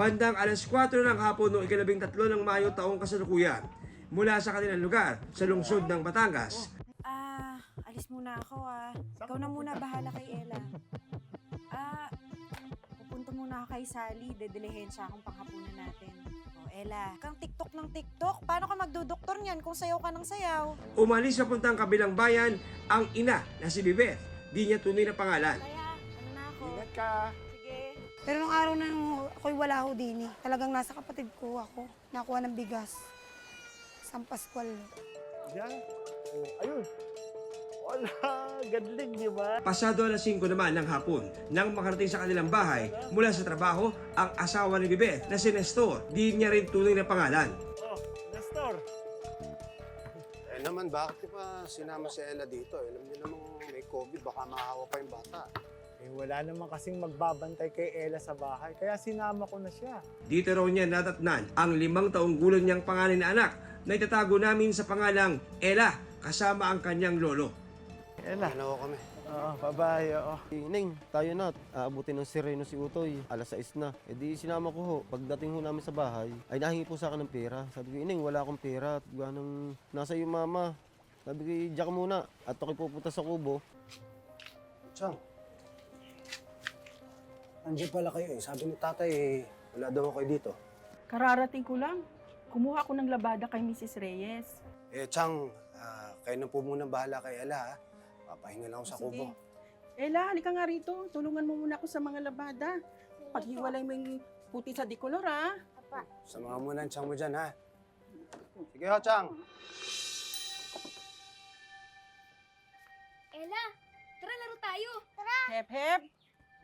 bandang alas 4 ng hapon noong 13 ng Mayo taong kasalukuyan mula sa kanilang lugar sa lungsod ng Batangas. Alis muna ako Ikaw na muna bahala kay Ella. Pupunta muna ako kay Sally. Dedelehin siya akong panghapunan natin. Ella, kang TikTok ng TikTok. Paano ka magdodoktor niyan kung sayaw ka ng sayaw? Umalis sa puntang kabilang bayan ang ina na si Bibeth. Di niya tunay na pangalan. Kaya, ano na ako? Ingat ka. Sige. Pero nung araw na ako'y wala ho din talagang nasa kapatid ko ako, nakuha ng bigas. San Pascual. Yan. Ayun. Wala, gadling, di ba? Pasado alas 5 naman ng hapon nang makarating sa kanilang bahay mula sa trabaho ang asawa ni Bibeth na si Nestor. Di niya rin tunay na pangalan. Oh, Nestor. Naman, bakit pa sinama si Ella dito? Alam niyo namang may COVID, baka mahawa pa yung bata. Wala naman kasing magbabantay kay Ella sa bahay, kaya sinama ko na siya. Dito raw niya natatnan ang 5 taong gulang niyang pangalan na anak na itatago namin sa pangalang Ella kasama ang kanyang lolo. Ella. Ano kami? Oo, bye-bye, oo. Ning, tayo na. Aabutin ng sireno si Utoy. Alas 6 na. E di sinama ko ho. Pagdating ho namin sa bahay, ay nahingi po sa akin ng pera. Sabi ko, Ining, wala akong pera. Ganang nasa iyo mama. Sabi ko, diyan ka muna. At ako'y pupunta sa kubo. Chang. Andiyan pala kayo eh. Sabi ni tatay wala daw kayo dito. Kararating ko lang. Kumuha ko ng labada kay Mrs. Reyes. Chang, kayo na po muna bahala kay Ella ha. Papahinga lang ako sa kubo. Ella, halika nga rito. Tulungan mo muna ako sa mga labada. Paghiwalay mo yung puti sa dikolor, ha? Samahan mo na ang Chang mo dyan ha. Sige ho, Chang. Ella, tara laro tayo. Hep, hep.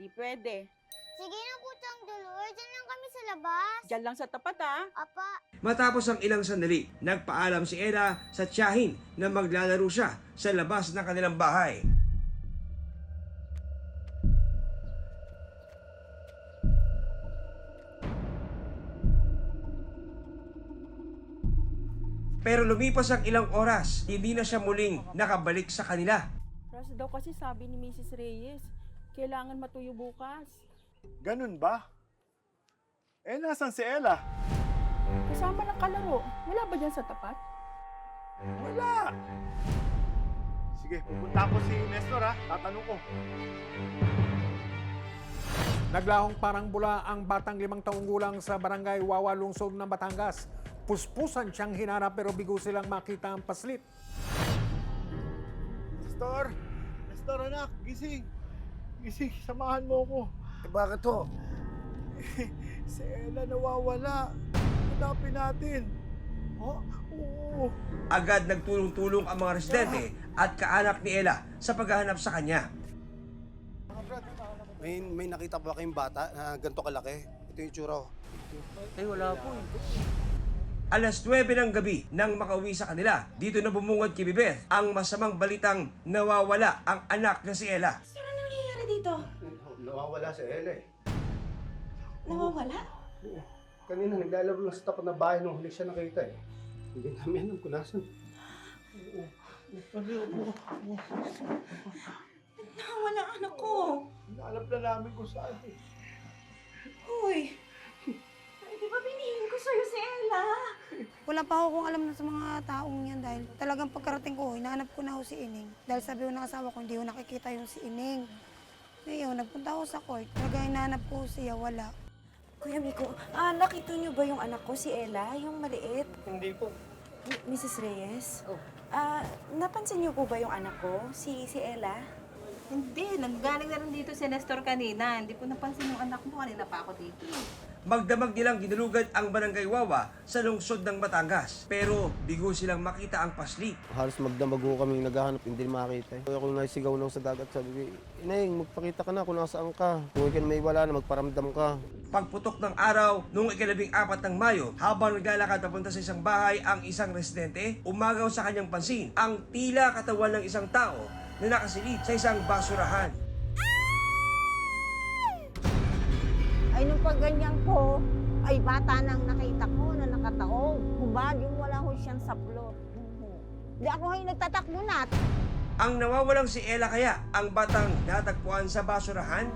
Di pwede. Sige na po, Chang Dulor. Diyan lang kami sa labas. Diyan lang sa tapat, ha? Apa. Matapos ang ilang sandali, nagpaalam si Ella sa tiyahin na maglalaro siya sa labas ng kanilang bahay. Pero lumipas ang ilang oras, hindi na siya muling nakabalik sa kanila. Ras daw kasi sabi ni Mrs. Reyes, kailangan matuyo bukas. Ganun ba? Nasan si Ella? Kasama ng kalaro. Wala ba dyan sa tapat? Wala! Sige, pupunta ako si Nestor ha. Tatanong ko. Naglahong parang bula ang batang 5 taong gulang sa barangay Wawa, lungsod ng Batangas. Puspusan siyang hinarap pero bigo silang makita ang paslit. Nestor! Nestor anak, gising! Gising, samahan mo ko. Bakit ho? Si Ella nawawala. Hanapin natin. Oh, oo. Agad nagtulong-tulong ang mga residente at kaanak ni Ella sa paghahanap sa kanya. May nakita pa kayong bata na ganito kalaki? Ito yung itsura ho. Alas 9 ng gabi nang makauwi sa kanila, dito na bumungad kay Bibeth ang masamang balitang nawawala ang anak na si Ella. Ano nangyayari dito? Nawawala si Ella eh. Nawawala? Kanina naglalaro lang sa tapat na bahay nung huli siya nakita eh. Hindi namin alam kung nasan. Nawawala ang anak ko. Alam na namin kung saan eh. Hoy. Ay, di ba binihin ko sa'yo si Ella? Wala pa ako kung alam na sa mga taong yan dahil talagang pagkarating ko, hinahanap ko na ho si Ining. Dahil sabi ko ng asawa ko, hindi ko nakikita yung si Ining. Ngayon, nagpunta ako sa court. Talagang hinahanap ko siya, wala. Kuya Miko, nakita niyo ba yung anak ko, si Ella, yung maliit? Hindi po. Mrs. Reyes? Napansin niyo po ba yung anak ko, si Ella? Hindi, nanggaling na rin dito si Nestor kanina. Hindi ko napansin yung anak mo, kanina pa ako dito. Magdamag nilang ginulugad ang barangay Wawa sa lungsod ng Batangas. Pero bigo silang makita ang paslit. Halos magdamag ho kami naghahanap, hindi makita. Ako nasigaw lang sa dagat, sabi ko, Ineng, magpakita ka na kung nasaan ka. Kung ikan may wala na, magparamdam ka. Pagputok ng araw noong 14 ng Mayo, habang naglalakad papunta sa isang bahay ang isang residente, umagaw sa kanyang pansin ang tila katawan ng isang tao na nakasilid sa isang basurahan. Ay, nung pagganyan ko, ay bata nang nakita ko na nakataog. Hubad yung wala ho siyang saplot. Di ako ngayon nagtatakbo na. Ang nawawalang si Ella kaya ang batang natagpuan sa basurahan?